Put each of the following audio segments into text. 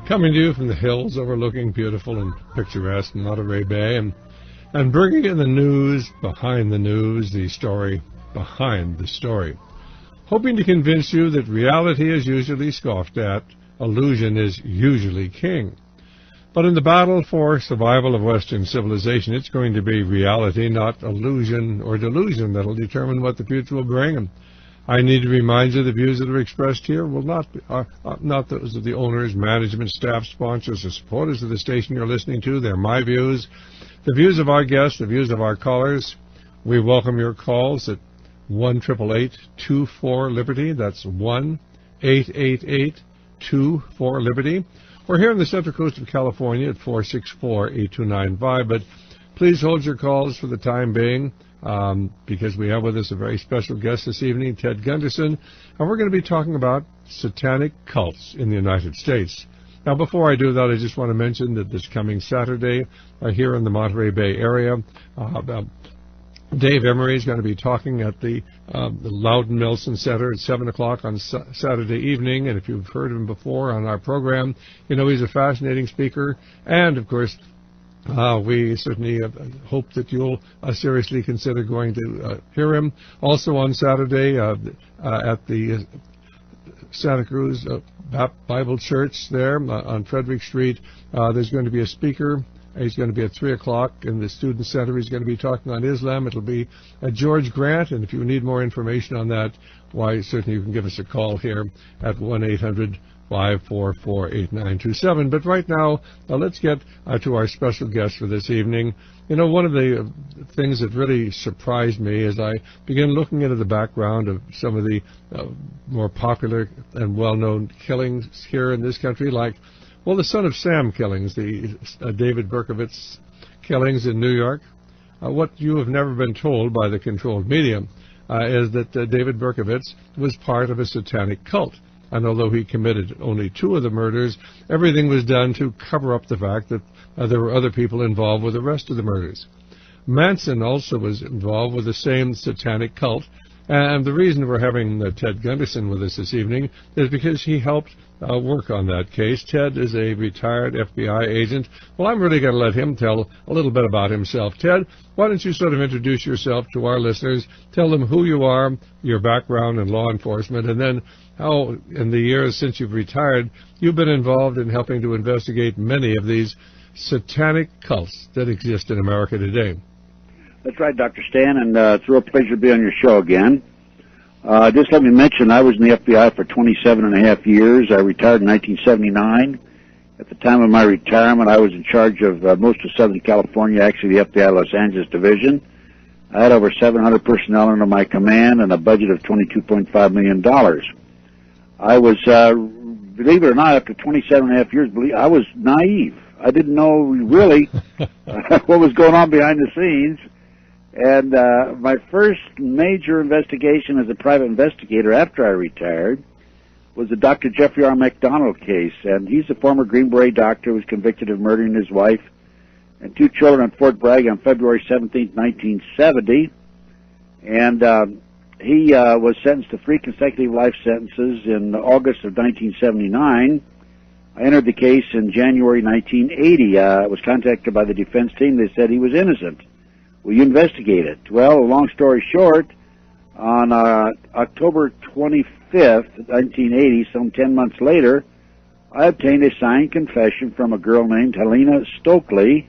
coming to you from the hills overlooking beautiful and picturesque Monterey Bay, and bringing in the news behind the news, the story behind the story. Hoping to convince you that reality is usually scoffed at, illusion is usually king. But in the battle for survival of Western civilization, it's going to be reality, not illusion or delusion, that will determine what the future will bring. And I need to remind you the views that are expressed here will not those of the owners, management, staff, sponsors, or supporters of the station you're listening to. They're my views, the views of our guests, the views of our callers. We welcome your calls at 1-888-24-LIBERTY. That's 1-888-24-LIBERTY. We're here on the Central Coast of California at 464-8295, but please hold your calls for the time being because we have with us a very special guest this evening, Ted Gunderson, and we're going to be talking about satanic cults in the United States. Now, before I do that, I just want to mention that this coming Saturday here in the Monterey Bay area, Dave Emery is going to be talking at the Loudon Nelson Center at 7 o'clock on Saturday evening. And if you've heard of him before on our program, you know he's a fascinating speaker. And, of course, we certainly hope that you'll seriously consider going to hear him. Also on Saturday at the Santa Cruz Bible Church there on Frederick Street, there's going to be a speaker. He's going to be at 3 o'clock in the Student Center. He's going to be talking on Islam. It'll be George Grant, and if you need more information on that, why, certainly you can give us a call here at 1-800-544-8927. But right now, let's get to our special guest for this evening. You know, one of the things that really surprised me as I began looking into the background of some of the more popular and well-known killings here in this country, like the Son of Sam killings, the David Berkowitz killings in New York. What you have never been told by the controlled media is that David Berkowitz was part of a satanic cult. And although he committed only 2 of the murders, everything was done to cover up the fact that there were other people involved with the rest of the murders. Manson also was involved with the same satanic cult. And the reason we're having Ted Gunderson with us this evening is because he helped work on that case. Ted is a retired FBI agent. Well, I'm really going to let him tell a little bit about himself. Ted, why don't you sort of introduce yourself to our listeners, tell them who you are, your background in law enforcement, and then how, in the years since you've retired, you've been involved in helping to investigate many of these satanic cults that exist in America today. That's right, Dr. Stan, and it's a real pleasure to be on your show again. Just let me mention, I was in the FBI for 27 and a half years. I retired in 1979. At the time of my retirement, I was in charge of most of Southern California, actually the FBI Los Angeles Division. I had over 700 personnel under my command and a budget of $22.5 million. I was, believe it or not, after 27 and a half years, I was naive. I didn't know really what was going on behind the scenes. And my first major investigation as a private investigator after I retired was the Dr. Jeffrey R. McDonald case. And he's a former Green Beret doctor who was convicted of murdering his wife and 2 children at Fort Bragg on February 17, 1970. And he was sentenced to 3 consecutive life sentences in August of 1979. I entered the case in January 1980. I was contacted by the defense team. They said he was innocent. Will you investigate it? Well, long story short, on October 25th, 1980, some 10 months later, I obtained a signed confession from a girl named Helena Stokely,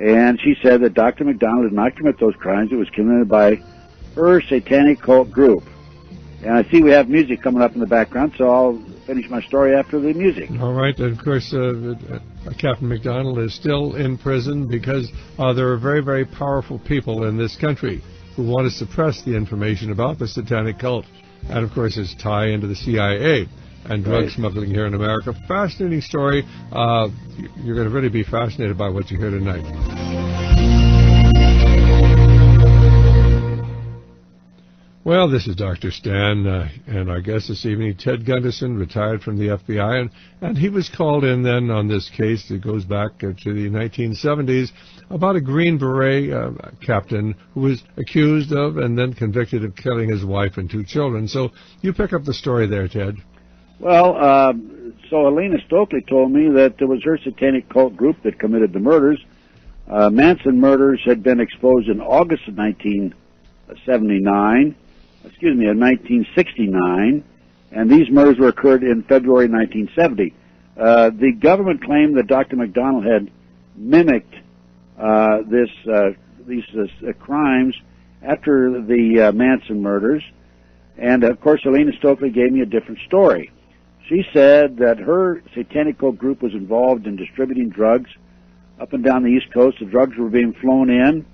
and she said that Dr. McDonald did not commit those crimes. It was committed by her satanic cult group. And I see we have music coming up in the background, so I'll finish my story after the music. All right. And of course, Captain McDonald is still in prison because there are very, very powerful people in this country who want to suppress the information about the satanic cult. And, of course, his tie into the CIA and drug smuggling here in America. Fascinating story. You're going to really be fascinated by what you hear tonight. Well, this is Dr. Stan, and our guest this evening, Ted Gunderson, retired from the FBI, and he was called in then on this case that goes back to the 1970s about a Green Beret captain who was accused of and then convicted of killing his wife and 2 children. So you pick up the story there, Ted. Well, so Elena Stokely told me that it was her satanic cult group that committed the murders. Manson murders had been exposed in August of 1969, and these murders were occurred in February 1970. The government claimed that Dr. McDonald had mimicked these crimes after the Manson murders, and of course Elena Stokely gave me a different story. She said that her satanic cult group was involved in distributing drugs up and down the East Coast. The drugs were being flown in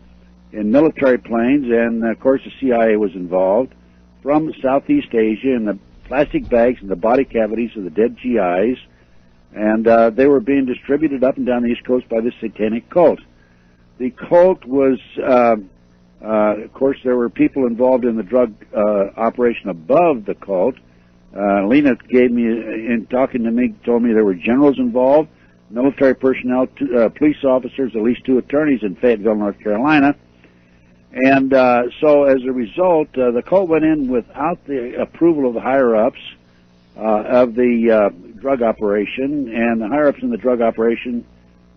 military planes, and of course the CIA was involved from Southeast Asia in the plastic bags in the body cavities of the dead GIs, and they were being distributed up and down the East Coast by this satanic cult. The cult was, of course, there were people involved in the drug operation above the cult. Lena gave me, in talking to me, told me there were generals involved, military personnel, police officers, at least 2 attorneys in Fayetteville, North Carolina. And so as a result, the cult went in without the approval of the higher-ups of the drug operation, and the higher-ups in the drug operation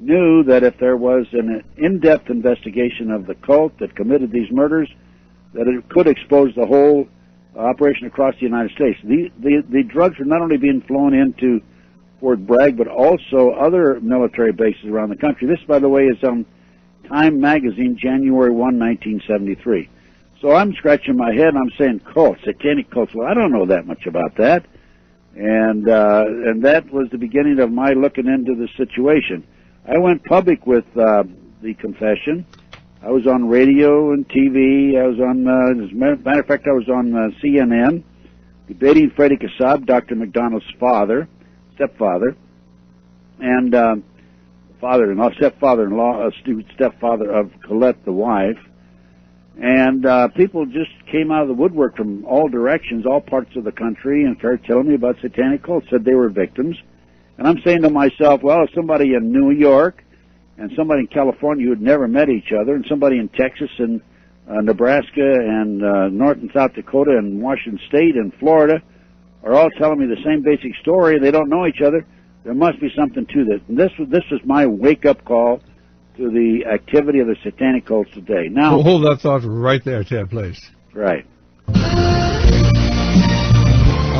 knew that if there was an in-depth investigation of the cult that committed these murders, that it could expose the whole operation across the United States. The drugs were not only being flown into Fort Bragg, but also other military bases around the country. This, by the way, is on Time magazine, January 1, 1973. So I'm scratching my head and I'm saying cults, satanic cults. Well, I don't know that much about that. And that was the beginning of my looking into the situation. I went public with the confession. I was on radio and TV. I was on, as a matter of fact, I was on CNN, debating Freddie Kassab, Dr. McDonald's stepfather, and stepfather-in-law, stepfather of Colette, the wife. And people just came out of the woodwork from all directions, all parts of the country, and started telling me about satanic cults, said they were victims. And I'm saying to myself, well, if somebody in New York and somebody in California who had never met each other, and somebody in Texas and Nebraska and North and South Dakota and Washington State and Florida are all telling me the same basic story, they don't know each other, there must be something to this. And this was my wake-up call to the activity of the satanic cults today. Now, well, hold that thought right there, Ted, please. Right.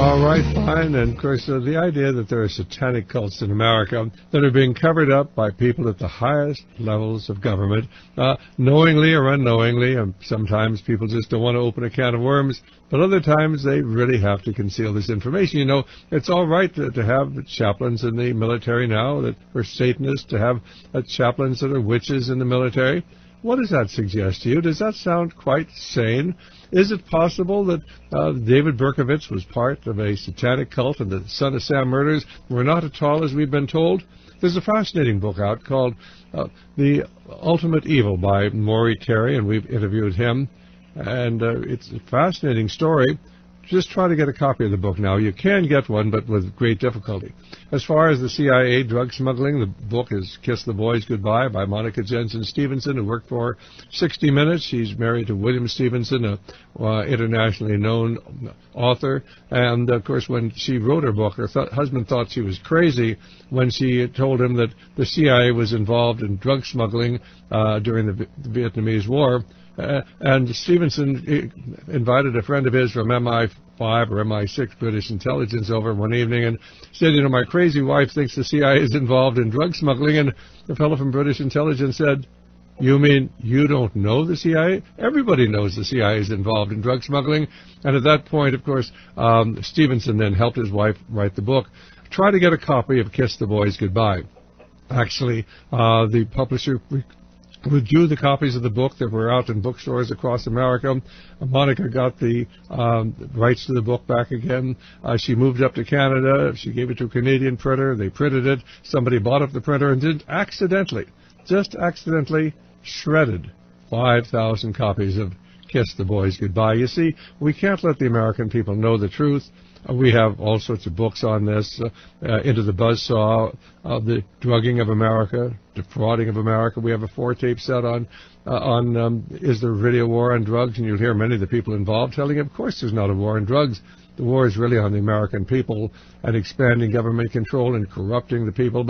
All right, fine. And, of course, the idea that there are satanic cults in America that are being covered up by people at the highest levels of government, knowingly or unknowingly, and sometimes people just don't want to open a can of worms, but other times they really have to conceal this information. You know, it's all right to have chaplains in the military now that are Satanists, to have chaplains that are witches in the military. What does that suggest to you? Does that sound quite sane? Is it possible that David Berkowitz was part of a satanic cult and the Son of Sam murders were not at all as we've been told? There's a fascinating book out called The Ultimate Evil by Maury Terry, and we've interviewed him. And it's a fascinating story. Just try to get a copy of the book now. You can get one, but with great difficulty. As far as the CIA drug smuggling, the book is Kiss the Boys Goodbye by Monica Jensen Stevenson, who worked for 60 Minutes. She's married to William Stevenson, an internationally known author. And, of course, when she wrote her book, her husband thought she was crazy when she told him that the CIA was involved in drug smuggling during the Vietnamese War. And Stevenson invited a friend of his from MI5 or MI6 British intelligence over one evening and said, you know, my crazy wife thinks the CIA is involved in drug smuggling. And the fellow from British intelligence said, you mean you don't know the CIA? Everybody knows the CIA is involved in drug smuggling. And at that point, of course, Stevenson then helped his wife write the book. Try to get a copy of Kiss the Boys Goodbye. Actually, the publisher withdrew the copies of the book that were out in bookstores across America. Monica got the rights to the book back again. She moved up to Canada. She gave it to a Canadian printer. They printed it. Somebody bought up the printer and just accidentally shredded 5,000 copies of Kiss the Boys Goodbye. You see, we can't let the American people know the truth. We have all sorts of books on this, Into the Buzzsaw, the drugging of America, defrauding of America. We have a 4-tape set on Is there really a war on drugs? And you'll hear many of the people involved telling you, of course there's not a war on drugs. the war is really on the American people and expanding government control and corrupting the people.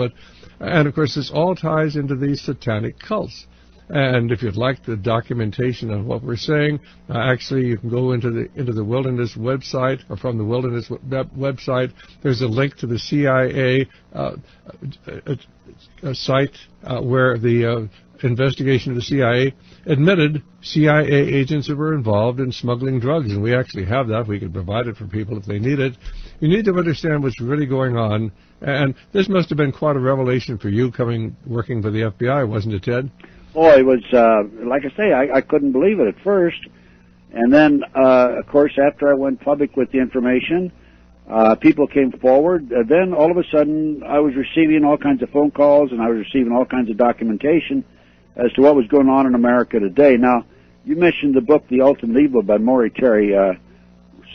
And of course, this all ties into these satanic cults. And if you'd like the documentation of what we're saying, actually you can go into the Wilderness website, or from the Wilderness website. There's a link to the CIA site where the investigation of the CIA admitted CIA agents who were involved in smuggling drugs, and we actually have that. We can provide it for people if they need it. You need to understand what's really going on, and this must have been quite a revelation for you working for the FBI, wasn't it, Ted? Oh, it was, like I say, I couldn't believe it at first. And then, of course, after I went public with the information, people came forward. Then, all of a sudden, I was receiving all kinds of phone calls, and I was receiving all kinds of documentation as to what was going on in America today. Now, you mentioned the book, The Ultimate Evil by Maury Terry.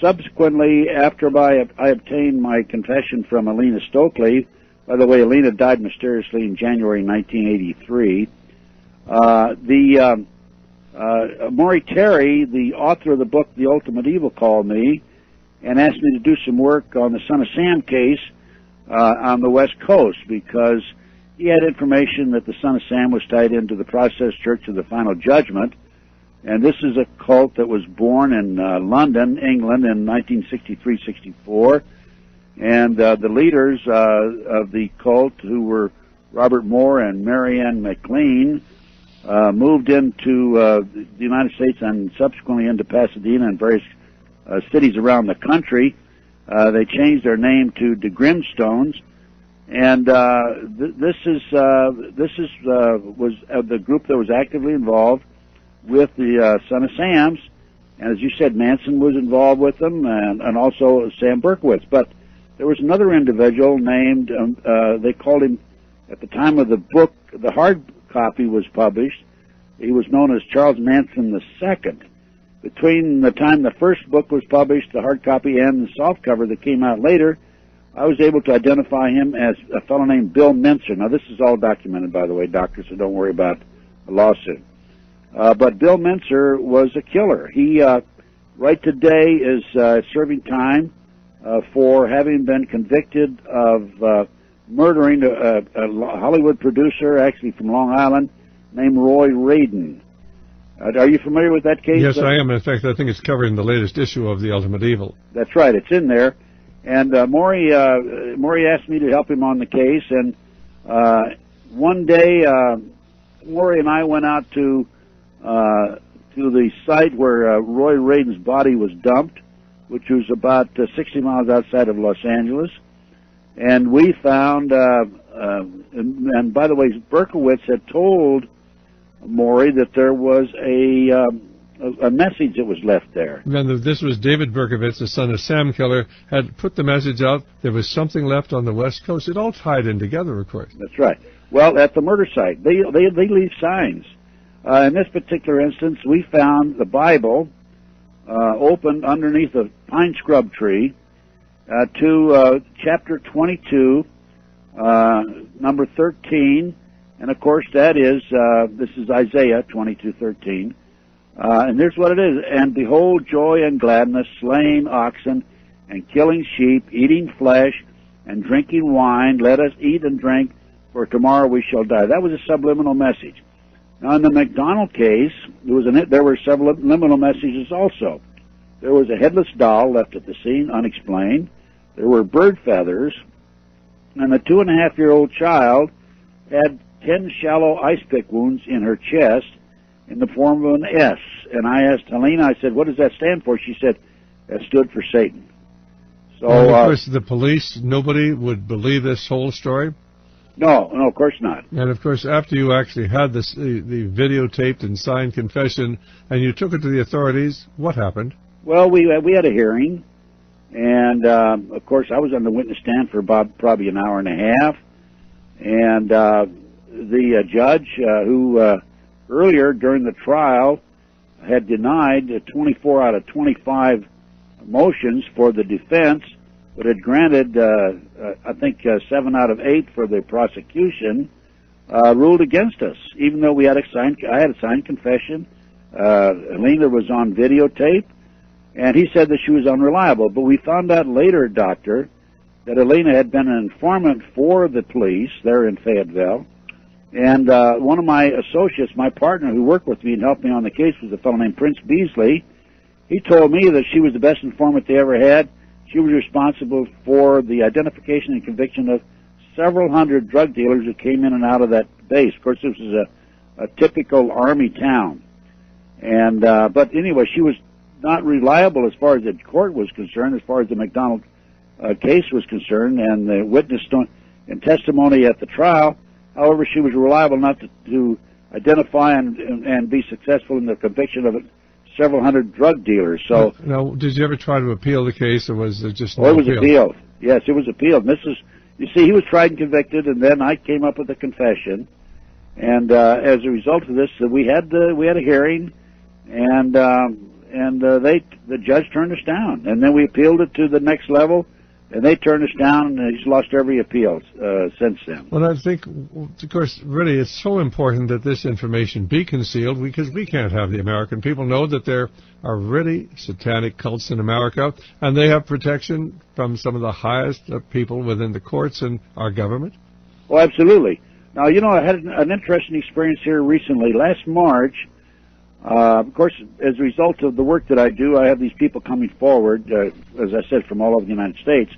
Subsequently, after I obtained my confession from Alina Stokely, by the way, Alina died mysteriously in January 1983, Maury Terry, the author of the book The Ultimate Evil, called me and asked me to do some work on the Son of Sam case on the West Coast, because he had information that the Son of Sam was tied into the Process Church of the Final Judgment. And this is a cult that was born in London, England in 1963-64. And the leaders of the cult, who were Robert Moore and Marianne McLean, moved into the United States and subsequently into Pasadena and various cities around the country. They changed their name to the Grimstones, and this was the group that was actively involved with the Son of Sam's. And as you said, Manson was involved with them, and also Sam Berkowitz. But there was another individual named, they called him, at the time of the book, the hard copy was published, he was known as Charles Manson II. Between the time the first book was published, the hard copy, and the softcover that came out later, I was able to identify him as a fellow named Bill Mincer. Now, this is all documented, by the way, doctor, so don't worry about a lawsuit. But Bill Mincer was a killer. He, right today, is serving time for having been convicted of murdering a Hollywood producer, actually from Long Island, named Roy Radin. Are you familiar with that case? Yes, I am. In fact, I think it's covered in the latest issue of The Ultimate Evil. That's right. It's in there. And Maury asked me to help him on the case. And one day, Maury and I went out to the site where Roy Radin's body was dumped, which was about 60 miles outside of Los Angeles. And we found, and by the way, Berkowitz had told Maury that there was a message that was left there. And this was David Berkowitz, the Son of Sam killer, had put the message out. There was something left on the West Coast. It all tied in together, of course. That's right. Well, at the murder site, they leave signs. In this particular instance, we found the Bible opened underneath a pine scrub tree to chapter 22, number 13. And, of course, that is, this is Isaiah 22:13. And here's what it is. And behold, joy and gladness, slaying oxen and killing sheep, eating flesh and drinking wine. Let us eat and drink, for tomorrow we shall die. That was a subliminal message. Now, in the McDonald case, there were subliminal messages also. There was a headless doll left at the scene, unexplained. There were bird feathers. And a 2.5-year-old child had 10 shallow ice pick wounds in her chest in the form of an S. And I asked Helena, I said, what does that stand for? She said, that stood for Satan. So, and of course, the police, nobody would believe this whole story? No, of course not. And, of course, after you actually had the videotaped and signed confession and you took it to the authorities, what happened? Well, we had a hearing. And, of course, I was on the witness stand for about probably an hour and a half. And the judge, who earlier during the trial had denied 24 out of 25 motions for the defense, but had granted, I think, 7 out of 8 for the prosecution, ruled against us, even though I had a signed confession. Helena was on videotape. And he said that she was unreliable. But we found out later, Doctor, that Elena had been an informant for the police there in Fayetteville. And one of my associates, my partner who worked with me and helped me on the case, was a fellow named Prince Beasley. He told me that she was the best informant they ever had. She was responsible for the identification and conviction of several hundred drug dealers who came in and out of that base. Of course, this was a typical Army town. And but anyway, she was not reliable as far as the court was concerned, as far as the McDonald case was concerned, and the witness and testimony at the trial. However, she was reliable enough to identify and be successful in the conviction of several hundred drug dealers. So, now, did you ever try to appeal the case, or was it just no it was appealed? Yes, it was appealed. You see, he was tried and convicted, and then I came up with a confession. And as a result of this, we had a hearing, and the judge turned us down. And then we appealed it to the next level, and they turned us down, and he's lost every appeal since then. Well, I think, of course, really it's so important that this information be concealed, because we can't have the American people know that there are really satanic cults in America, and they have protection from some of the highest people within the courts and our government. Oh, absolutely. Now, you know, I had an interesting experience here recently. Last March, of course, as a result of the work that I do, I have these people coming forward, as I said, from all over the United States.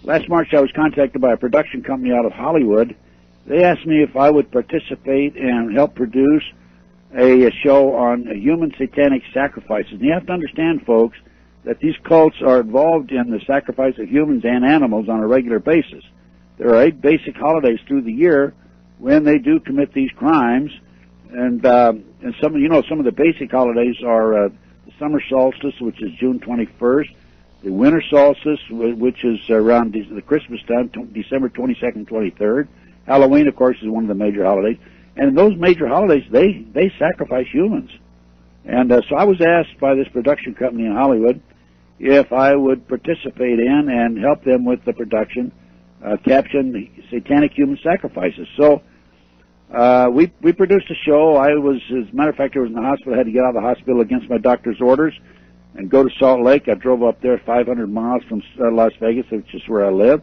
Last March, I was contacted by a production company out of Hollywood. They asked me if I would participate and help produce a show on human satanic sacrifices. And you have to understand, folks, that these cults are involved in the sacrifice of humans and animals on a regular basis. There are 8 basic holidays through the year when they do commit these crimes, and some of the basic holidays are the summer solstice, which is June 21st, the winter solstice, which is around the Christmas time, December 22nd, 23rd. Halloween, of course, is one of the major holidays. And those major holidays, they sacrifice humans. And so I was asked by this production company in Hollywood if I would participate in and help them with the production, caption the satanic human sacrifices. So we produced a show. I was, as a matter of fact, I was in the hospital. I had to get out of the hospital against my doctor's orders and go to Salt Lake. I drove up there 500 miles from Las Vegas, which is where I live.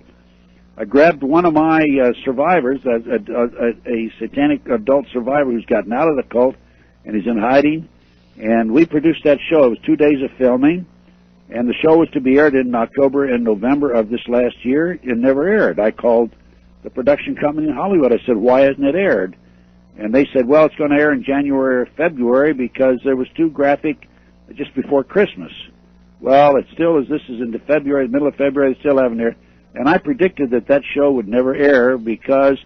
I grabbed one of my survivors, a satanic adult survivor who's gotten out of the cult and is in hiding, and we produced that show. It was 2 days of filming, and the show was to be aired in October and November of this last year. It never aired. I called the production company in Hollywood. I said, why hasn't it aired? And they said, well, it's going to air in January or February because there was too graphic just before Christmas. Well, it still is. This is into February, the middle of February. They still haven't aired. And I predicted that show would never air because,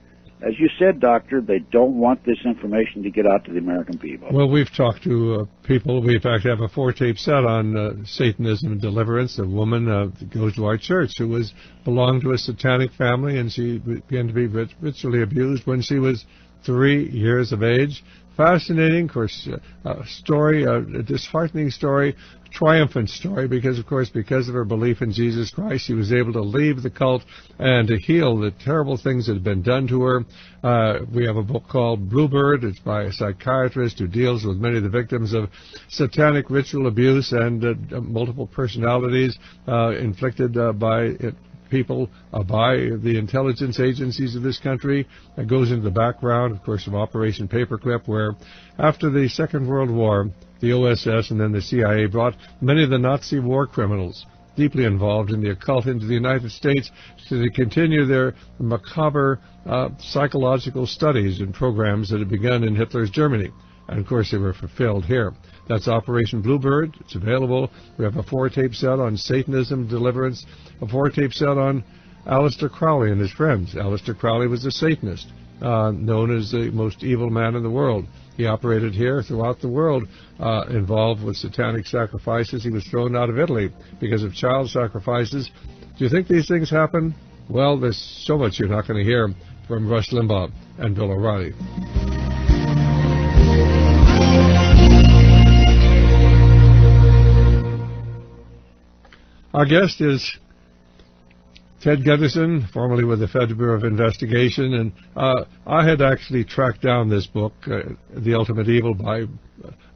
as you said, Doctor, they don't want this information to get out to the American people. Well, we've talked to people. We, in fact, have a 4-tape set on Satanism and deliverance. A woman that goes to our church who belonged to a satanic family, and she began to be ritually abused when she was 3 years of age. Fascinating, of course, story, a disheartening story, triumphant story, because of her belief in Jesus Christ, she was able to leave the cult and to heal the terrible things that had been done to her. We have a book called Bluebird. It's by a psychiatrist who deals with many of the victims of satanic ritual abuse and multiple personalities inflicted by people by the intelligence agencies of this country. It goes into the background, of course, of Operation Paperclip, where after the Second World War, the OSS and then the CIA brought many of the Nazi war criminals deeply involved in the occult into the United States to continue their macabre psychological studies and programs that had begun in Hitler's Germany. And, of course, they were fulfilled here. That's Operation Bluebird. It's available. We have a 4-tape set on Satanism, deliverance, a 4-tape set on Aleister Crowley and his friends. Aleister Crowley was a Satanist, known as the most evil man in the world. He operated here throughout the world, involved with satanic sacrifices. He was thrown out of Italy because of child sacrifices. Do you think these things happen? Well, there's so much you're not going to hear from Rush Limbaugh and Bill O'Reilly. Our guest is Ted Gunderson, formerly with the Federal Bureau of Investigation, and I had actually tracked down this book, The Ultimate Evil, by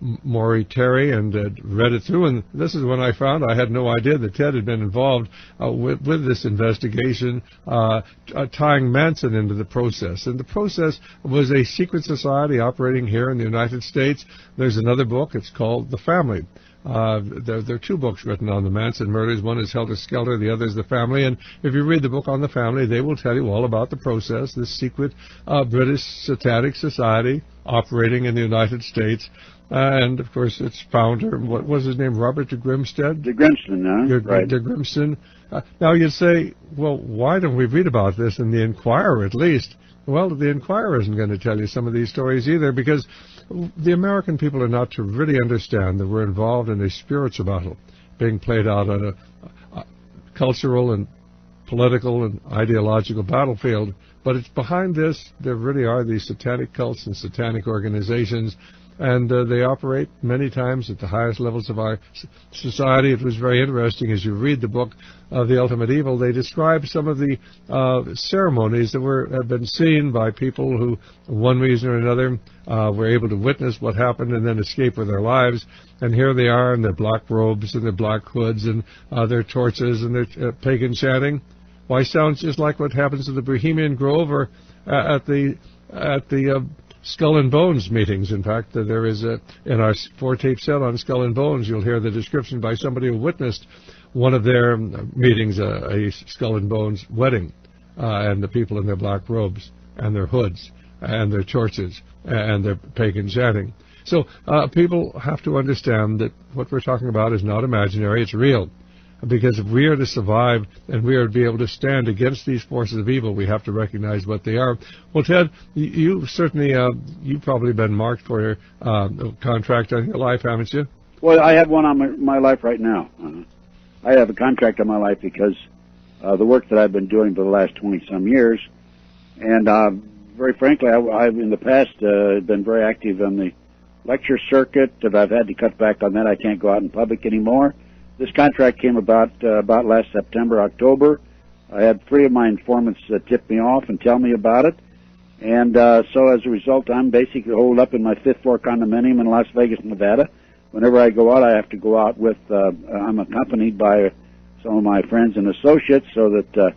Maury Terry and read it through, and this is when I found I had no idea that Ted had been involved with this investigation, tying Manson into the process. And the process was a secret society operating here in the United States. There's another book. It's called The Family. There are two books written on the Manson murders. One is Helter Skelter, the other is The Family. And if you read the book on The Family, they will tell you all about the process, this secret British Satanic Society operating in the United States. And, of course, its founder, what was his name, Robert de Grimsted? De Grimston, right. De Grimston. Now, you'd say, well, why don't we read about this in the Enquirer at least? Well, the Enquirer isn't going to tell you some of these stories either, because the American people are not to really understand that we're involved in a spiritual battle being played out on a cultural and political and ideological battlefield. But it's behind this, there really are these satanic cults and satanic organizations, and they operate many times at the highest levels of our society. It was very interesting as you read the book, The Ultimate Evil. They describe some of the ceremonies that have been seen by people who, for one reason or another, were able to witness what happened and then escape with their lives. And here they are in their black robes and their black hoods and their torches and their pagan chanting. Why, sounds just like what happens at the Bohemian Grove or at the Skull and Bones meetings. In fact, there is in our 4-tape set on Skull and Bones, you'll hear the description by somebody who witnessed one of their meetings, a Skull and Bones wedding, and the people in their black robes and their hoods and their torches and their pagan chanting. So people have to understand that what we're talking about is not imaginary, it's real. Because if we are to survive and we are to be able to stand against these forces of evil, we have to recognize what they are. Well, Ted, you certainly, you've probably been marked for your contract on your life, haven't you? Well, I have one on my life right now. I have a contract on my life because the work that I've been doing for the last 20-some years. And very frankly, I've in the past been very active on the lecture circuit, and I've had to cut back on that. I can't go out in public anymore. This contract came about last September, October. I had 3 of my informants tip me off and tell me about it. And so as a result, I'm basically holed up in my 5th floor condominium in Las Vegas, Nevada. Whenever I go out, I have to go out with, I'm accompanied by some of my friends and associates, so that,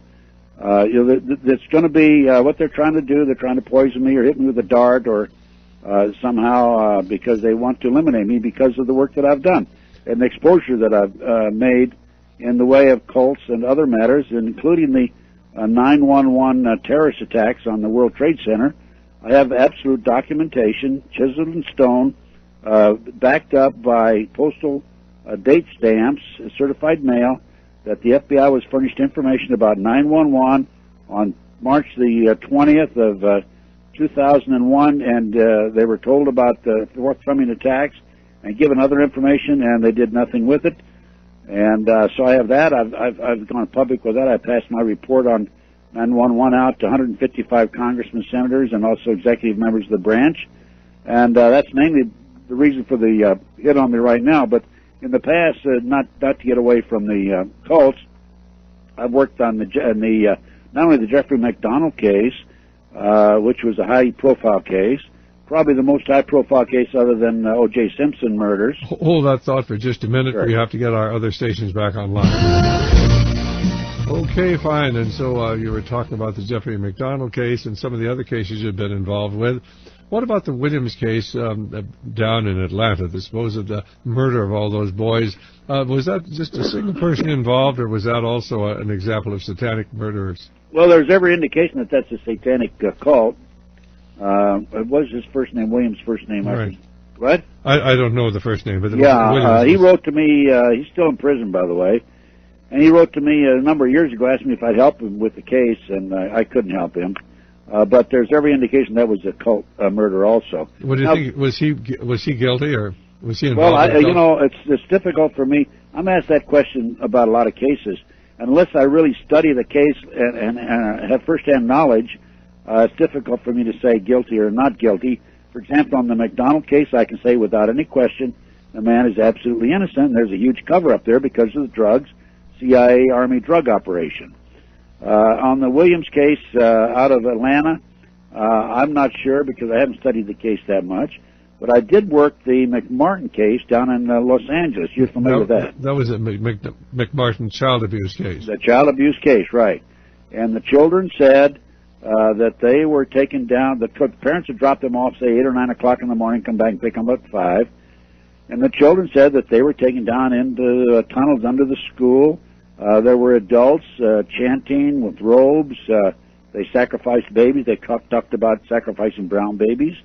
it's going to be what they're trying to do. They're trying to poison me or hit me with a dart or somehow because they want to eliminate me because of the work that I've done. And the exposure that I've made in the way of cults and other matters, including the 9/11 terrorist attacks on the World Trade Center. I have absolute documentation, chiseled in stone, backed up by postal date stamps, certified mail, that the FBI was furnished information about 9/11 on March the 20th of 2001, and they were told about the forthcoming attacks and given other information, and they did nothing with it. And so I have that. I've gone public with that. I passed my report on 9/11 out to 155 congressmen, senators, and also executive members of the branch. And that's mainly the reason for the hit on me right now. But in the past, not to get away from the cults, I've worked on not only the Jeffrey McDonald case, which was a high-profile case, probably the most high-profile case other than O.J. Simpson murders. Hold that thought for just a minute. Sure. We have to get our other stations back online. Okay, fine. And so you were talking about the Jeffrey McDonald case and some of the other cases you've been involved with. What about the Williams case down in Atlanta, the supposed murder of all those boys? Was that just a single person involved, or was that also an example of satanic murderers? Well, there's every indication that that's a satanic cult. What was his first name? Williams' first name? Right. What? I don't know the first name, but he wrote to me. He's still in prison, by the way. And he wrote to me a number of years ago, asked me if I'd help him with the case, and I couldn't help him. But there's every indication that was a cult murder also. What do you think? Was he guilty, or was he involved? Well, it's difficult for me. I'm asked that question about a lot of cases. Unless I really study the case and have firsthand knowledge, it's difficult for me to say guilty or not guilty. For example, on the McDonald case, I can say without any question the man is absolutely innocent, and there's a huge cover-up there because of the drugs, CIA Army drug operation. On the Williams case out of Atlanta, I'm not sure because I haven't studied the case that much. But I did work the McMartin case down in Los Angeles. You're familiar with that? That was a McMartin child abuse case. The child abuse case, right. And the children said that they were taken down. The parents would drop them off, say, 8 or 9 o'clock in the morning, come back and pick them up at 5. And the children said that they were taken down into tunnels under the school. There were adults chanting with robes. They sacrificed babies. They talked about sacrificing brown babies,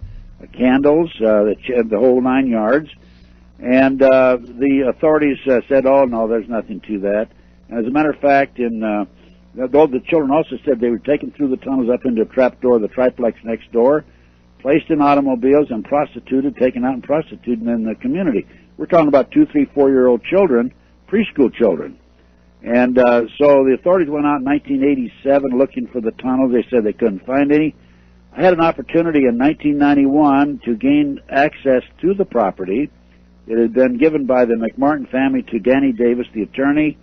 candles, the whole 9 yards. And the authorities said, oh, no, there's nothing to that. And as a matter of fact, the children also said they were taken through the tunnels up into a trap door, the triplex next door, placed in automobiles and prostituted, taken out and prostituted in the community. We're talking about 2, 3, 4-year-old children, preschool children. And so the authorities went out in 1987 looking for the tunnels. They said they couldn't find any. I had an opportunity in 1991 to gain access to the property. It had been given by the McMartin family to Danny Davis, the attorney,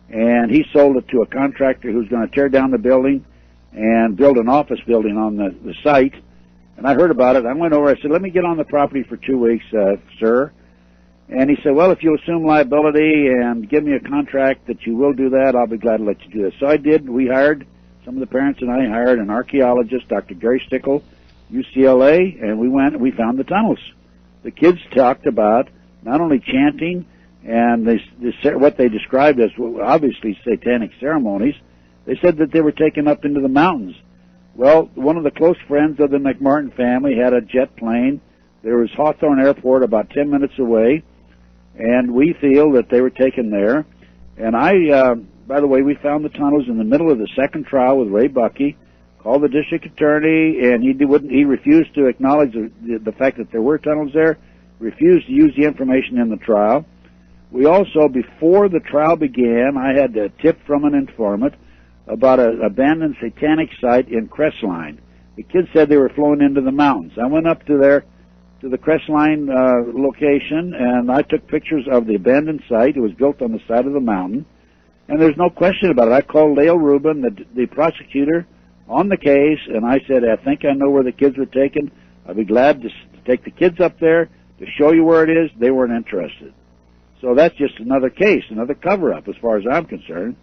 and he sold it to a contractor who's going to tear down the building and build an office building on the site. And I heard about it. I went over. I said, let me get on the property for 2 weeks, sir. And he said, well, if you assume liability and give me a contract that you will do that, I'll be glad to let you do that. So I did. We hired, some of the parents and I hired an archaeologist, Dr. Gary Stickle, UCLA, and we went and we found the tunnels. The kids talked about not only chanting and what they described as obviously satanic ceremonies. They said that they were taken up into the mountains. Well, one of the close friends of the McMartin family had a jet plane. There was Hawthorne Airport about 10 minutes away, and we feel that they were taken there. And by the way, we found the tunnels in the middle of the second trial with Ray Buckey, called the district attorney, and he refused to acknowledge the fact that there were tunnels there, refused to use the information in the trial. We also, before the trial began, I had a tip from an informant about an abandoned satanic site in Crestline. The kids said they were flowing into the mountains. I went up to the Crestline location, and I took pictures of the abandoned site. It was built on the side of the mountain, and there's no question about it. I called Lael Rubin, the prosecutor, on the case, and I said, I think I know where the kids were taken. I'd be glad to take the kids up there to show you where it is. They weren't interested. So that's just another case, another cover-up as far as I'm concerned.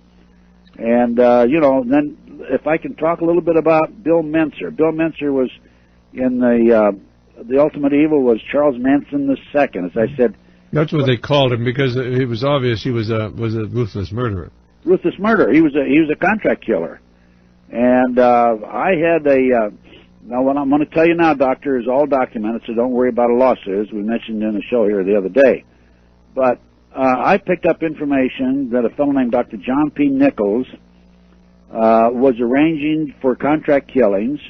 And, then if I can talk a little bit about Bill Menser. Bill Menser was in the ultimate evil was Charles Manson II, as I said. That's what they called him because it was obvious he was a ruthless murderer. Ruthless murderer. He was a contract killer. And I had now what I'm going to tell you now, Doctor, is all documented, so don't worry about a lawsuit, as we mentioned in the show here the other day. But I picked up information that a fellow named Dr. John P. Nichols was arranging for contract killings,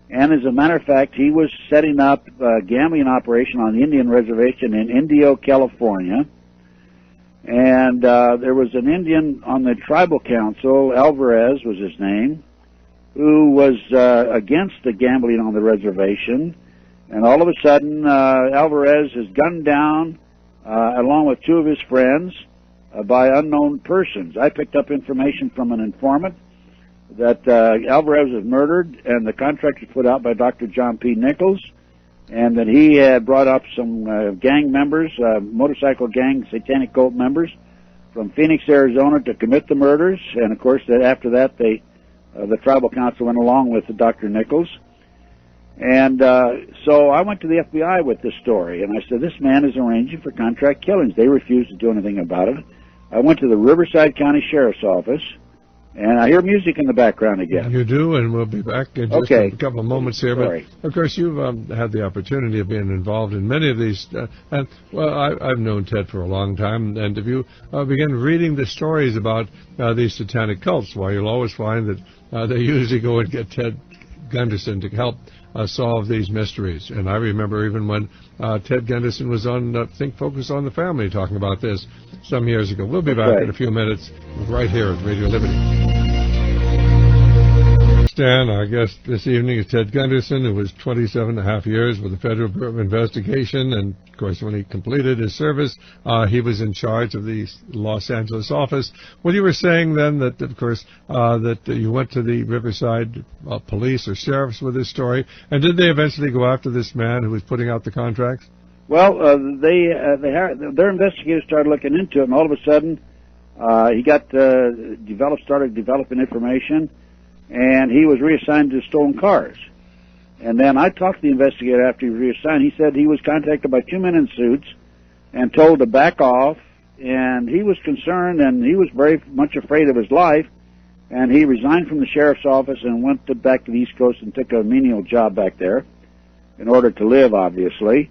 and as a matter of fact, he was setting up a gambling operation on the Indian reservation in Indio, California. And there was an Indian on the tribal council, Alvarez was his name, who was against the gambling on the reservation. And all of a sudden, Alvarez is gunned down along with 2 of his friends by unknown persons. I picked up information from an informant that Alvarez was murdered, and the contract was put out by Dr. John P. Nichols, and that he had brought up some gang members, motorcycle gang, satanic cult members from Phoenix, Arizona, to commit the murders. And of course, after that, the tribal council went along with Dr. Nichols. And so I went to the FBI with this story, and I said, this man is arranging for contract killings. They refused to do anything about it. I went to the Riverside County Sheriff's Office, and I hear music in the background again. You do, and we'll be back in just a couple of moments here. Sorry. But, of course, you've had the opportunity of being involved in many of these. I've known Ted for a long time, and if you begin reading the stories about these satanic cults, well, you'll always find that they usually go and get Ted Gunderson to help solve these mysteries. And I remember even when Ted Gunderson was on Think Focus on the Family talking about this some years ago. We'll be back in a few minutes right here at Radio Liberty. Stan, our guest this evening is Ted Gunderson, who was 27 and a half years with the Federal Bureau of Investigation, and of course when he completed his service, he was in charge of the Los Angeles office. Well, you were saying then that, of course, that you went to the Riverside police or sheriffs with this story, and did they eventually go after this man who was putting out the contracts? Well, their investigators started looking into it, and all of a sudden, he got started developing information, and he was reassigned to stolen cars. And then I talked to the investigator after he was reassigned. He said he was contacted by two men in suits and told to back off, and he was concerned, and he was very much afraid of his life, and he resigned from the sheriff's office and went back to the East Coast and took a menial job back there in order to live, obviously.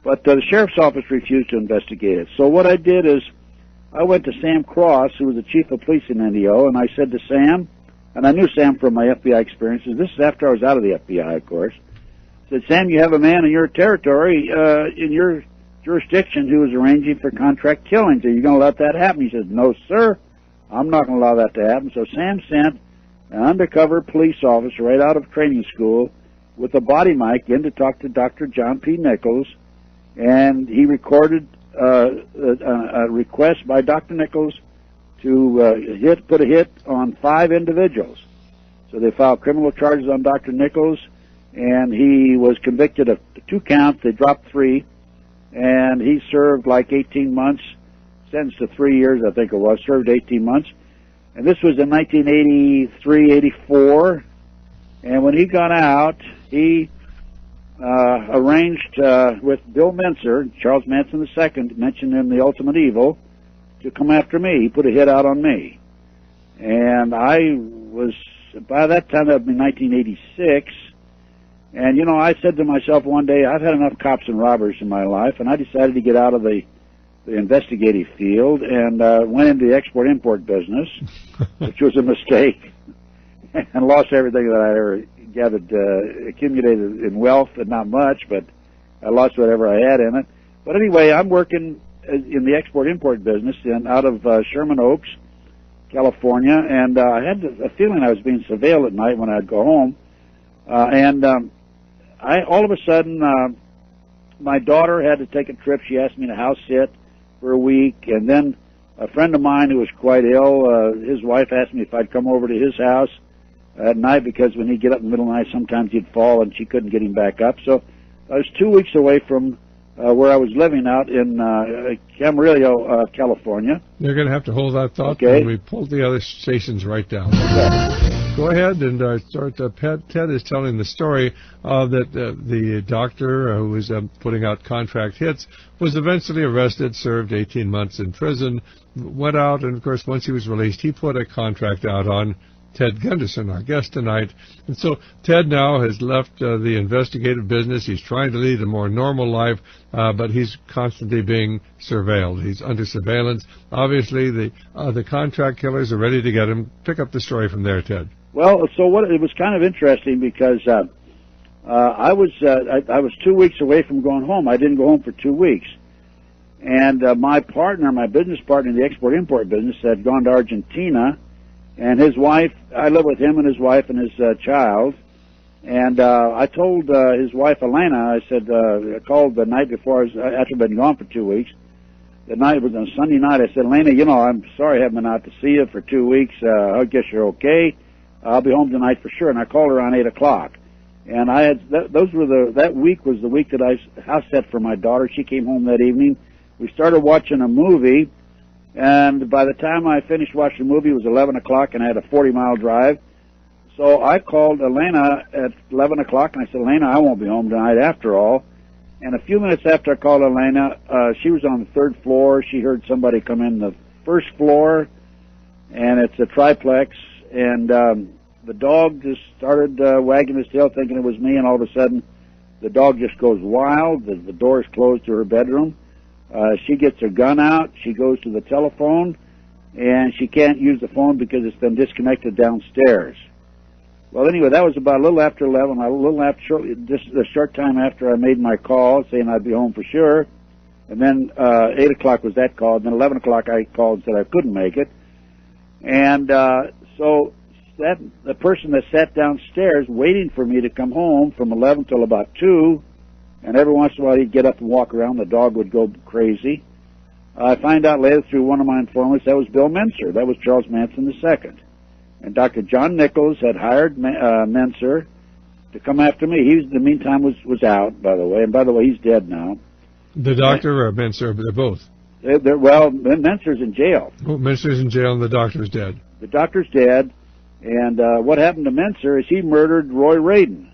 But the sheriff's office refused to investigate it. So what I did is I went to Sam Cross, who was the chief of police in NDO, and I said to Sam, and I knew Sam from my FBI experiences. This is after I was out of the FBI, of course. I said, Sam, you have a man in your territory, in your jurisdiction, who is arranging for contract killings. Are you going to let that happen? He said, no, sir, I'm not going to allow that to happen. So Sam sent an undercover police officer right out of training school with a body mic in to talk to Dr. John P. Nichols, and he recorded a request by Dr. Nichols to put a hit on 5 individuals. So they filed criminal charges on Dr. Nichols, and he was convicted of 2 counts. They dropped 3, and he served like 18 months, sentenced to 3 years, I think it was, served 18 months. And this was in 1983, 84. And when he got out, he arranged with Bill Menser, Charles Manson II, mentioned in The Ultimate Evil, to come after me. He put a hit out on me. And I was, by that time, that would be 1986. And, you know, I said to myself one day, I've had enough cops and robbers in my life, and I decided to get out of the investigative field and went into the export-import business, which was a mistake, and lost everything that I ever gathered, accumulated in wealth, and not much, but I lost whatever I had in it. But anyway, I'm working in the export-import business out of Sherman Oaks, California, and I had a feeling I was being surveilled at night when I'd go home. All of a sudden, my daughter had to take a trip. She asked me to house sit for a week, and then a friend of mine who was quite ill, his wife asked me if I'd come over to his house at night, because when he'd get up in the middle of the night, sometimes he'd fall, and she couldn't get him back up. So I was 2 weeks away from where I was living out in Camarillo, California. You're going to have to hold that thought. Okay. We pulled the other stations right down. Go ahead and start. Ted is telling the story that the doctor who was putting out contract hits was eventually arrested, served 18 months in prison, went out, and, of course, once he was released, he put a contract out on Ted Gunderson, our guest tonight. And so Ted now has left the investigative business. He's trying to lead a more normal life, but he's constantly being surveilled. He's under surveillance. Obviously, the contract killers are ready to get him. Pick up the story from there, Ted. Well, so it was kind of interesting because I was 2 weeks away from going home. I didn't go home for 2 weeks. And my business partner in the export-import business, had gone to Argentina, and his wife, I live with him and his wife and his child. And I told his wife, Elena, I said, I called the night before, after I'd been gone for 2 weeks. The night was on Sunday night. I said, Elena, you know, I'm sorry I haven't been out to see you for 2 weeks. I guess you're okay. I'll be home tonight for sure. And I called her around 8 o'clock. And I had, that week was the week that I house sat for my daughter. She came home that evening. We started watching a movie. And by the time I finished watching the movie, it was 11 o'clock, and I had a 40-mile drive. So I called Elena at 11 o'clock, and I said, Elena, I won't be home tonight after all. And a few minutes after I called Elena, she was on the 3rd floor. She heard somebody come in the 1st floor, and it's a triplex. And the dog just started wagging his tail, thinking it was me, and all of a sudden, the dog just goes wild. The door is closed to her bedroom. She gets her gun out. She goes to the telephone, and she can't use the phone because it's been disconnected downstairs. Well, anyway, that was about a little after 11, just a short time after I made my call saying I'd be home for sure. And then 8 o'clock was that call. And then 11 o'clock I called and said I couldn't make it. And so the person that sat downstairs waiting for me to come home from 11 till about 2, and every once in a while he'd get up and walk around. The dog would go crazy. I find out later through one of my informants that was Bill Menser. That was Charles Manson II. And Dr. John Nichols had hired Menser to come after me. He, in the meantime, was out, by the way. And by the way, he's dead now. The doctor or Menser, they're both. Well, Menser's in jail. Oh, Menser's in jail and the doctor's dead. The doctor's dead, and what happened to Menser is he murdered Roy Radin.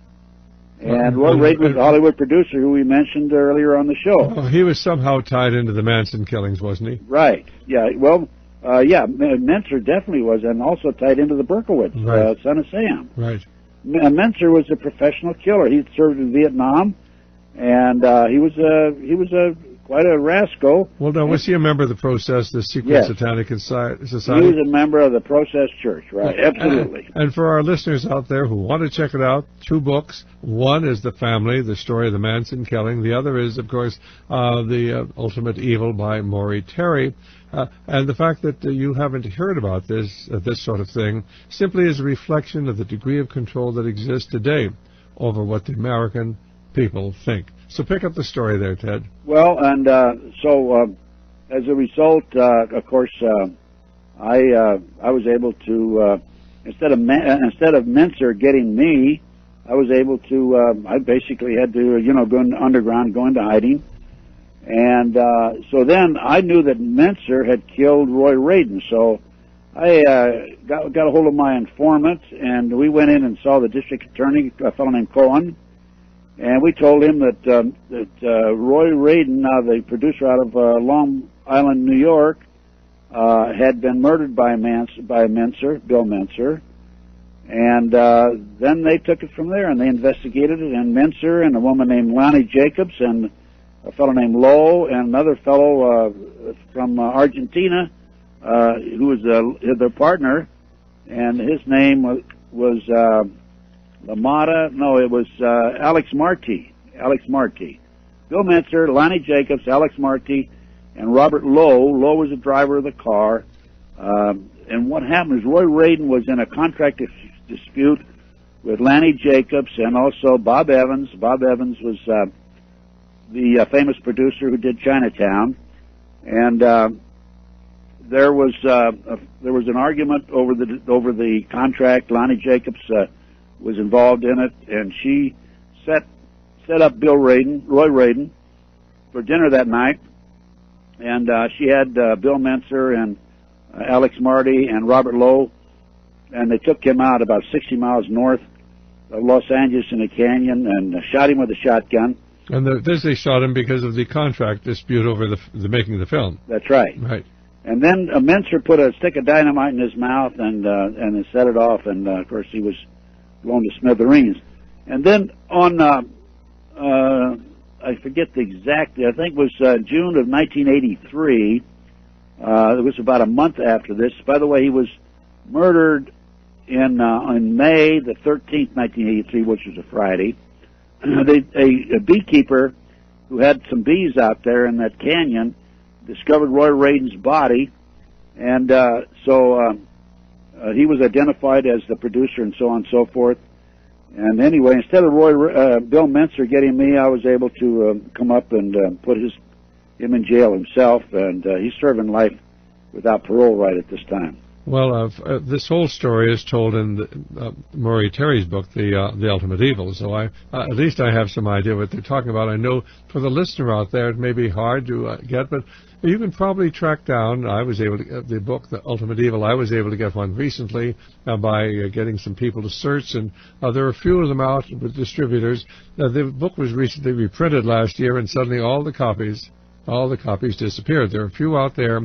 And Roy Radin was a Hollywood producer who we mentioned earlier on the show. Oh, he was somehow tied into the Manson killings, wasn't he? Right. Yeah. Well, Menser definitely was, and also tied into the Berkowitz, right. Son of Sam. Right. Menser was a professional killer. He served in Vietnam, and he was quite a rascal. Well, now, was he a member of the Process, the secret Satanic Society? He was a member of the Process Church, right? Absolutely. And for our listeners out there who want to check it out, 2 books. One is The Family, the story of the Manson killing. The other is, of course, The Ultimate Evil by Maury Terry. And the fact that you haven't heard about this sort of thing simply is a reflection of the degree of control that exists today over what the American people think. So pick up the story there, Ted. Well, and so as a result, of course, I was able to instead of Menser getting me, I was able to. I basically had to go underground, go into hiding, and so then I knew that Menser had killed Roy Radin. So I got a hold of my informant, and we went in and saw the district attorney, a fellow named Cohen. And we told him that Roy Radin, the producer out of Long Island, New York, had been murdered by Menser, Bill Menser. And then they took it from there, and they investigated it. And Menser and a woman named Lonnie Jacobs and a fellow named Lowe and another fellow from Argentina who was their partner, and his name was Lamada. No, it was Alex Marty. Bill Menser, Lonnie Jacobs, Alex Marty, and Robert Lowe. Lowe was the driver of the car. And what happened is Roy Radin was in a contract dispute with Lonnie Jacobs and also Bob Evans. Bob Evans was the famous producer who did Chinatown. And there was an argument over the contract. Lonnie Jacobs was involved in it, and she set up Roy Radin, for dinner that night, and she had Bill Menser and Alex Marty and Robert Lowe, and they took him out about 60 miles north of Los Angeles in a canyon and shot him with a shotgun. And they shot him because of the contract dispute over the making of the film. That's right. Right. And then Menser put a stick of dynamite in his mouth and set it off, and of course he was blown to smithereens. And then on, I forget the exact, I think it was June of 1983, it was about a month after this. By the way, he was murdered in May the 13th, 1983, which was a Friday. A beekeeper who had some bees out there in that canyon discovered Roy Radin's body, and so he was identified as the producer and so on and so forth. And anyway, instead of Bill Menser getting me, I was able to come up and put him in jail himself, and he's serving life without parole right at this time. Well, this whole story is told in Maury Terry's book, The Ultimate Evil, so at least I have some idea what they're talking about. I know for the listener out there it may be hard to get, but you can probably track down. I was able to get the book, The Ultimate Evil. I was able to get one recently by getting some people to search, and there are a few of them out with distributors. The book was recently reprinted last year, and suddenly all the copies disappeared. There are a few out there.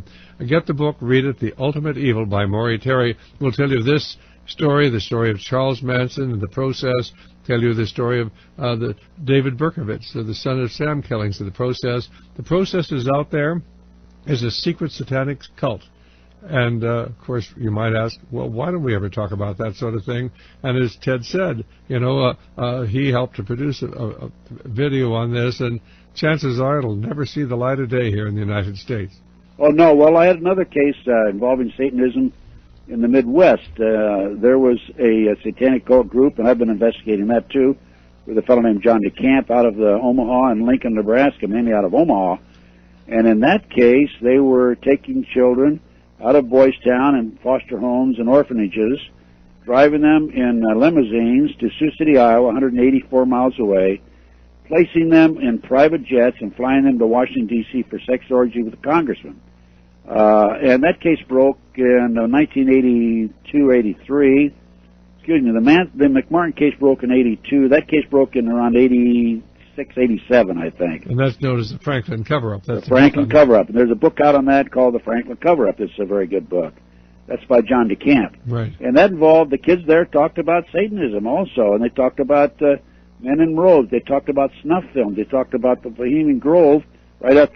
Get the book, read it, The Ultimate Evil by Maury Terry. Will tell you this story, the story of Charles Manson and the process, tell you the story of the David Berkowitz, the Son of Sam killings, and the process. The process is out there as a secret satanic cult. And, of course, you might ask, well, why don't we ever talk about that sort of thing? And as Ted said, he helped to produce a video on this, and chances are it'll never see the light of day here in the United States. Oh, no. Well, I had another case involving Satanism in the Midwest. There was a satanic cult group, and I've been investigating that, too, with a fellow named John DeCamp out of Omaha and Lincoln, Nebraska, mainly out of Omaha. And in that case, they were taking children out of Boys Town and foster homes and orphanages, driving them in limousines to Sioux City, Iowa, 184 miles away, placing them in private jets and flying them to Washington, D.C. for sex orgy with a congressman. And that case broke in 1982-83. Excuse me, the McMartin case broke in 82. That case broke in around 86, 87, I think. And that's known as the Franklin cover-up. The Franklin cover-up. And there's a book out on that called The Franklin Cover-Up. It's a very good book. That's by John DeCamp. Right. And that involved, the kids there talked about Satanism also, and they talked about men in robes. They talked about snuff films. They talked about the Bohemian Grove right out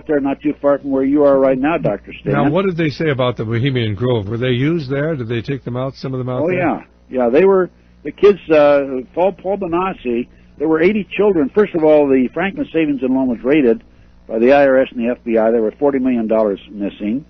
there, not too far from where you are right now, Dr. Stan. Now, what did they say about the Bohemian Grove? Were they used there? Did they take them out, some of them out there? Oh, yeah. Yeah, they were, the kids, Paul Benassi, there were 80 children. First of all, the Franklin Savings and Loan was raided by the IRS and the FBI. There were $40 million missing.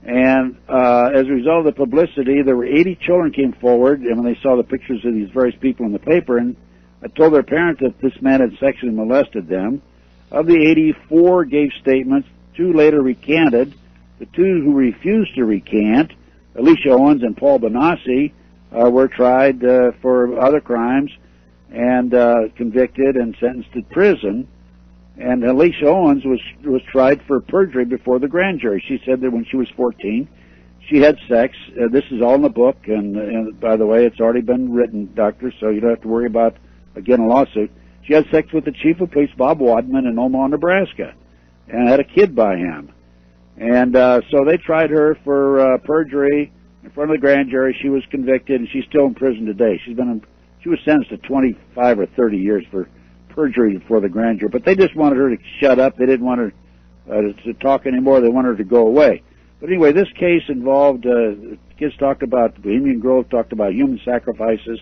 And as a result of the publicity, there were 80 children came forward, and when they saw the pictures of these various people in the paper, and I told their parents that this man had sexually molested them. Of the 84 gave statements, 2 later recanted. The 2 who refused to recant, Alicia Owens and Paul Benassi, were tried for other crimes and convicted and sentenced to prison. And Alicia Owens was tried for perjury before the grand jury. She said that when she was 14, she had sex. This is all in the book, and by the way, it's already been written, Doctor, so you don't have to worry about, again, a lawsuit. She had sex with the chief of police, Bob Wadman, in Omaha, Nebraska, and had a kid by him. And so they tried her for perjury in front of the grand jury. She was convicted, and she's still in prison today. She was sentenced to 25 or 30 years for perjury before the grand jury. But they just wanted her to shut up. They didn't want her to talk anymore. They wanted her to go away. But anyway, this case involved, kids talked about Bohemian Grove, talked about human sacrifices,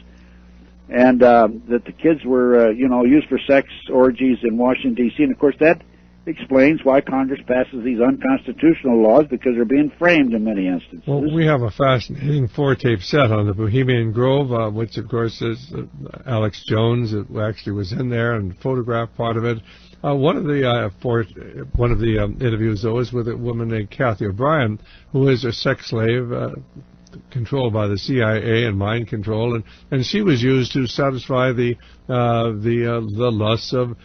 and that the kids were, used for sex orgies in Washington, D.C. And, of course, that explains why Congress passes these unconstitutional laws, because they're being framed in many instances. Well, we have a fascinating 4-tape set on the Bohemian Grove, which, of course, is Alex Jones, who actually was in there and photographed part of it. One of the interviews, though, is with a woman named Kathy O'Brien, who is a sex slave controlled by the CIA and mind control, and she was used to satisfy the lusts of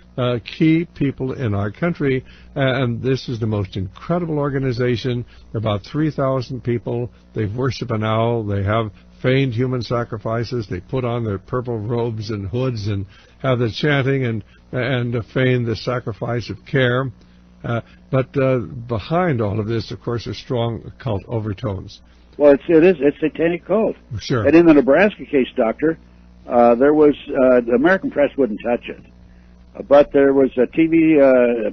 key people in our country. And this is the most incredible organization. About 3,000 people. They worship an owl. They have feigned human sacrifices. They put on their purple robes and hoods and have the chanting and feign the sacrifice of care. But behind all of this, of course, are strong occult overtones. Well, it's satanic cult. Sure. And in the Nebraska case, Doctor, there was the American press wouldn't touch it, but there was a TV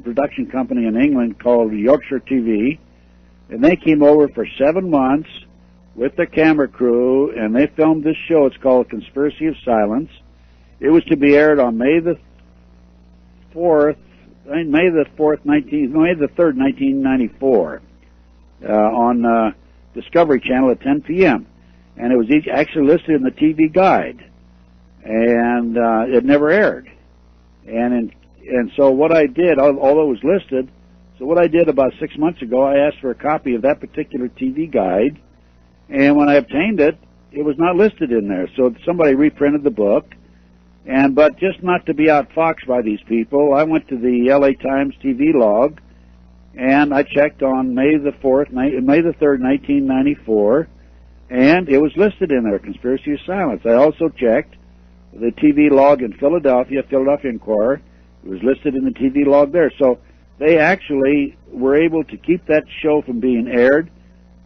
production company in England called Yorkshire TV, and they came over for 7 months with their camera crew, and they filmed this show. It's called Conspiracy of Silence. It was to be aired on May the 3rd, 1994, on Discovery Channel at 10 p.m. And it was actually listed in the TV guide, and it never aired. And so what I did, although it was listed, so what I did about 6 months ago, I asked for a copy of that particular TV guide, and when I obtained it, it was not listed in there. So somebody reprinted the book, but just not to be outfoxed by these people, I went to the LA Times TV log, and I checked on May the 3rd, 1994, and it was listed in there, Conspiracy of Silence. I also checked the TV log in Philadelphia Inquirer. It was listed in the TV log there. So they actually were able to keep that show from being aired,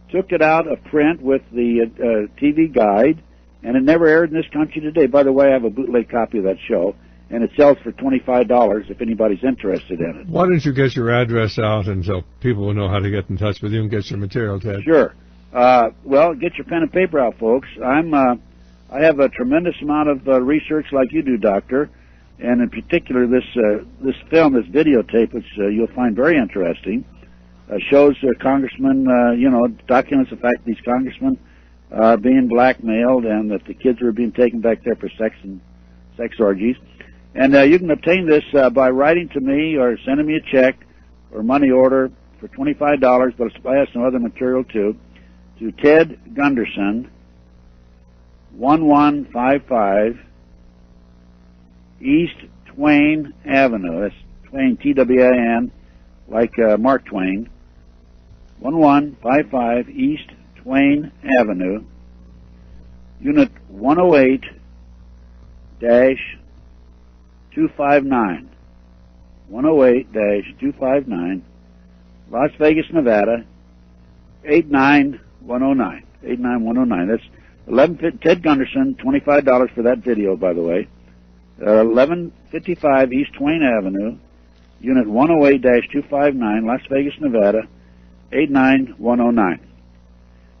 took it out of print with the TV guide, and it never aired in this country today. By the way, I have a bootleg copy of that show, and it sells for $25 if anybody's interested in it. Why don't you get your address out, and so people will know how to get in touch with you and get your material, Ted? Sure. Well, get your pen and paper out, folks. I have a tremendous amount of research like you do, Doctor, and in particular this film, this videotape, which you'll find very interesting, shows congressmen, documents the fact that these congressmen are being blackmailed and that the kids are being taken back there for sex orgies. And you can obtain this by writing to me or sending me a check or money order for $25, but I have some other material too, to Ted Gunderson, 1155 East Twain Avenue. That's Twain, T-W-A-N, like Mark Twain. 1155 East Twain Avenue, Unit 108-259. 108-259, Las Vegas, Nevada, 89109. 89109. That's 11. Ted Gunderson, $25 for that video, by the way. 1155 East Twain Avenue, Unit 108-259, Las Vegas, Nevada, 89109.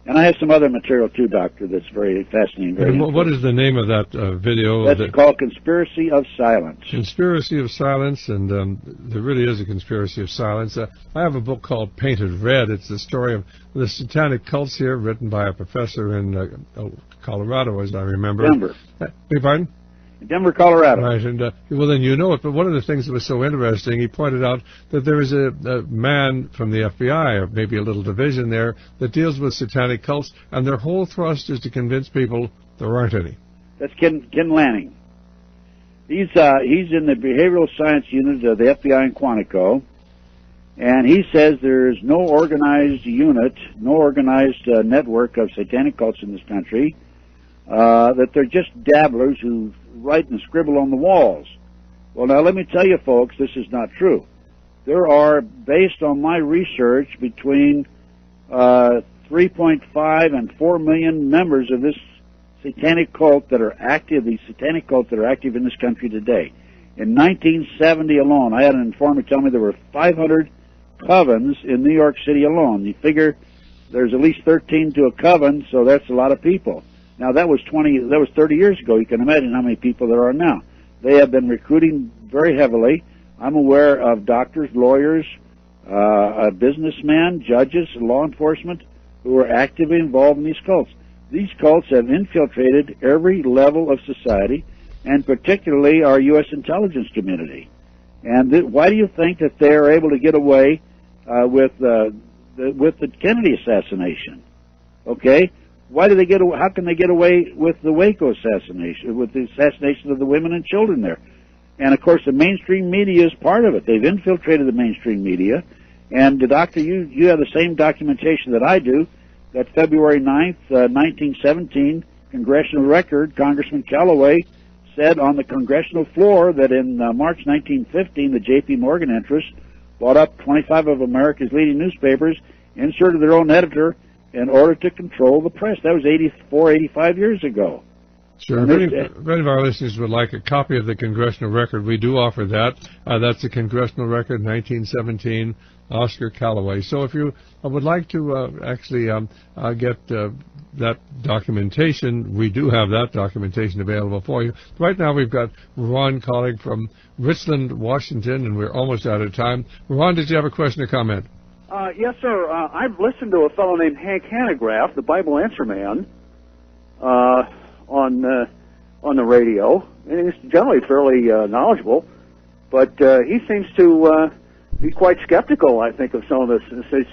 And I have some other material too, Doctor, that's very fascinating. And what is the name of that video? That's called Conspiracy of Silence. Conspiracy of Silence, and there really is a conspiracy of silence. I have a book called Painted Red. It's the story of the satanic cults here, written by a professor in Colorado, as I remember. Denver. Beg your pardon? Denver, Colorado. Right, and well, then you know it. But one of the things that was so interesting, he pointed out that there is a man from the FBI, or maybe a little division there, that deals with satanic cults, and their whole thrust is to convince people there aren't any. That's Ken Lanning. He's in the behavioral science unit of the FBI in Quantico, and he says there's no organized unit, no organized network of satanic cults in this country, that they're just dabblers who write and scribble on the walls. Well, now let me tell you, folks, this is not true. There are, based on my research, between 3.5 and 4 million members of this satanic cult that are active, these satanic cults that are active in this country today. In 1970 alone, I had an informant tell me there were 500 covens in New York City alone. You figure there's at least 13 to a coven, so that's a lot of people. Now, that was 30 years ago. You can imagine how many people there are now. They have been recruiting very heavily. I'm aware of doctors, lawyers, businessmen, judges, law enforcement who are actively involved in these cults. These cults have infiltrated every level of society, and particularly our U.S. intelligence community. And why do you think that they are able to get away with the Kennedy assassination? Okay? Why do they get? How can they get away with the Waco assassination, with the assassination of the women and children there? And of course, the mainstream media is part of it. They've infiltrated the mainstream media. And Doctor, you have the same documentation that I do. That February 9th, 1917, Congressional Record, Congressman Calloway said on the congressional floor that in March 1915, the J.P. Morgan interests bought up 25 of America's leading newspapers, inserted their own editor, in order to control the press. That was 85 years ago. Sure. If any of our listeners would like a copy of the Congressional Record, we do offer that. That's the Congressional Record, 1917, Oscar Calloway. So if you would like to actually get that documentation, we do have that documentation available for you. Right now we've got Ron calling from Richland, Washington, and we're almost out of time. Ron, did you have a question or comment? Yes, sir. I've listened to a fellow named Hank Hanegraaff, the Bible Answer Man, on the radio, and he's generally fairly knowledgeable, but he seems to be quite skeptical, I think, of some of this,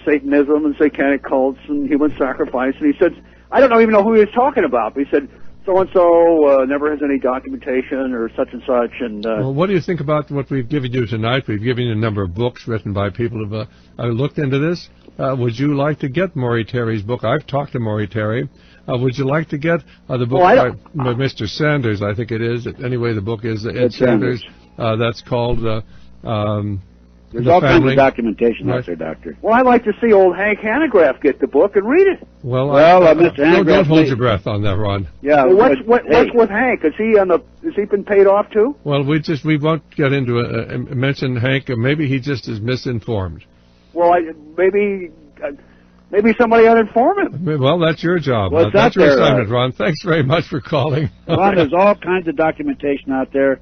Satanism and satanic cults and human sacrifice. And he said, I don't even know who he was talking about, but he said, so-and-so never has any documentation or such and such. And well, what do you think about what we've given you tonight? We've given you a number of books written by people who have looked into this. Would you like to get Maury Terry's book? I've talked to Maury Terry. Would you like to get the book by Mr. Sanders, I think it is. Anyway, the book is Ed Sanders. That's called There's all kinds of documentation out there, Doctor. Well, I'd like to see old Hank Hanegraaff get the book and read it. Well, Mr. Hanegraaff, don't hold your breath on that, Ron. Yeah. Well, what's with Hank? Is he been paid off too? Well, we won't get into mention Hank. Maybe he just is misinformed. Well, maybe somebody ought to inform him. Well, that's your job. Well, that's your assignment, Ron. Thanks very much for calling. Ron, there's all kinds of documentation out there.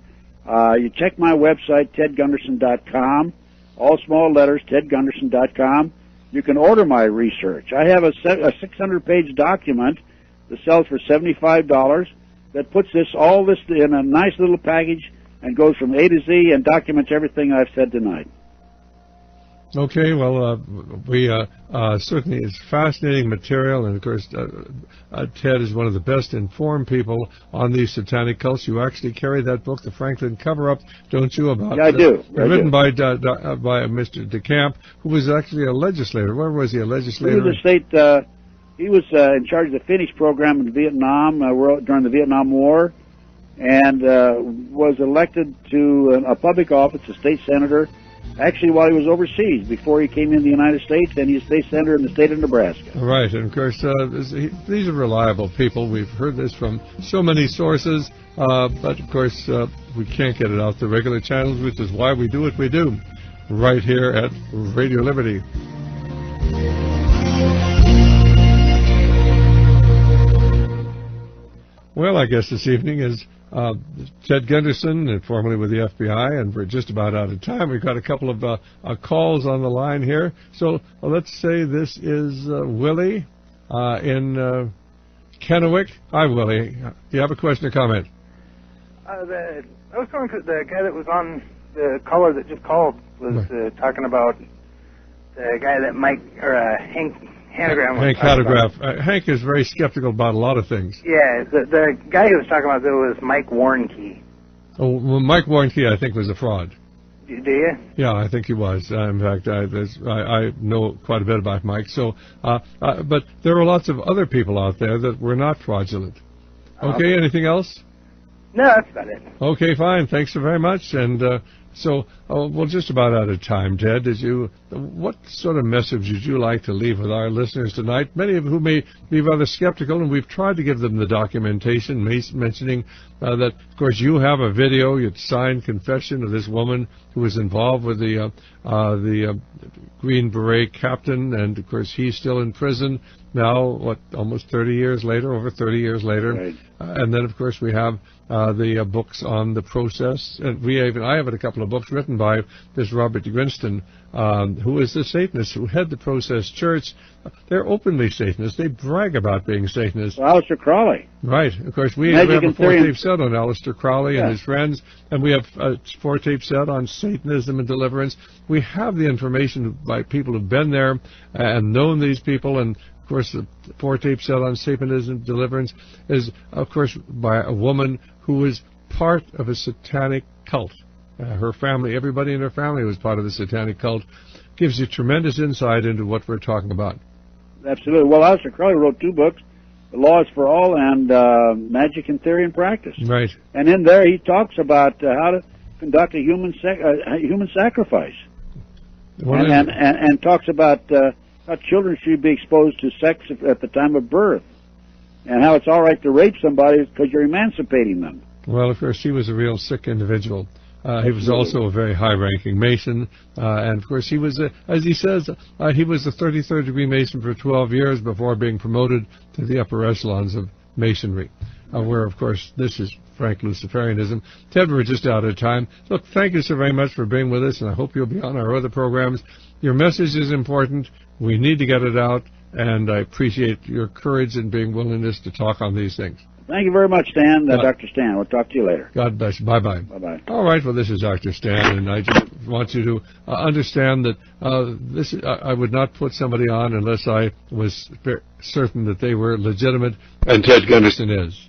You check my website, tedgunderson.com. All small letters, tedgunderson.com. You can order my research. I have a 600-page document that sells for $75 that puts all this in a nice little package and goes from A to Z and documents everything I've said tonight. Okay, well, we certainly, it's fascinating material, and of course, Ted is one of the best informed people on these satanic cults. You actually carry that book, The Franklin Cover-Up, don't you? About yeah, I do. Written by Mr. DeCamp, who was actually a legislator. Where was he? A legislator? He was a state. He was in charge of the Phoenix program in Vietnam during the Vietnam War, and was elected to a public office, a state senator. Actually, while he was overseas, before he came in the United States, and he's state senator in the state of Nebraska. Right, and of course, these are reliable people. We've heard this from so many sources, but of course, we can't get it out the regular channels, which is why we do what we do, right here at Radio Liberty. Well, I guess this evening is Ted Gunderson, formerly with the FBI, and we're just about out of time. We've got a couple of calls on the line here. So let's say this is Willie in Kennewick. Hi, Willie. Do you have a question or comment? I was calling because the guy that was on the caller that just called was talking about the guy that Hank Hanegraaff. Hank Hanegraaff. Hank is very skeptical about a lot of things. Yeah, the guy he was talking about there was Mike Warnke. Oh, well, Mike Warnke, I think, was a fraud. Do you? Yeah, I think he was. In fact, I know quite a bit about Mike. So, but there are lots of other people out there that were not fraudulent. Okay, anything else? No, that's about it. Okay, fine. Thanks so very much. And so, we're just about out of time, Ted. What sort of message would you like to leave with our listeners tonight? Many of whom may be rather skeptical, and we've tried to give them the documentation, mentioning that, of course, you have a video, you signed confession of this woman who was involved with the Green Beret captain, and, of course, he's still in prison now, almost 30 years later, over 30 years later. Right. And then, of course, we have the books on the process. And I have a couple of books written by this Robert Gunderson, who is the Satanist who had the Process Church. They're openly Satanists. They brag about being Satanists. Aleister Crowley. Right. Of course, we have a 4-tape set on Aleister Crowley and his friends, and we have a 4-tape set on Satanism and deliverance. We have the information by people who've been there and known these people, and of course, the 4-tape set on Satanism and deliverance is, of course, by a woman who was part of a satanic cult. Her family, everybody in her family was part of the satanic cult. Gives you tremendous insight into what we're talking about. Absolutely. Well, Aleister Crowley wrote 2 books, The Law is for All and Magic in Theory and Practice. Right. And in there he talks about how to conduct a human sacrifice. And talks about how children should be exposed to sex at the time of birth, and how it's all right to rape somebody because you're emancipating them. Well, of course, he was a real sick individual. He was also a very high-ranking Mason, and of course he was, as he says, he was a 33rd degree Mason for 12 years before being promoted to the upper echelons of Masonry, where, of course, this is frank Luciferianism. Ted, we're just out of time. Look, thank you so very much for being with us, and I hope you'll be on our other programs. Your message is important. We need to get it out, and I appreciate your courage and being willingness to talk on these things. Thank you very much, Stan. Dr. Stan. We'll talk to you later. God bless you. Bye-bye. Bye-bye. All right. Well, this is Dr. Stan, and I just want you to understand that I would not put somebody on unless I was certain that they were legitimate, and Ted Gunderson is.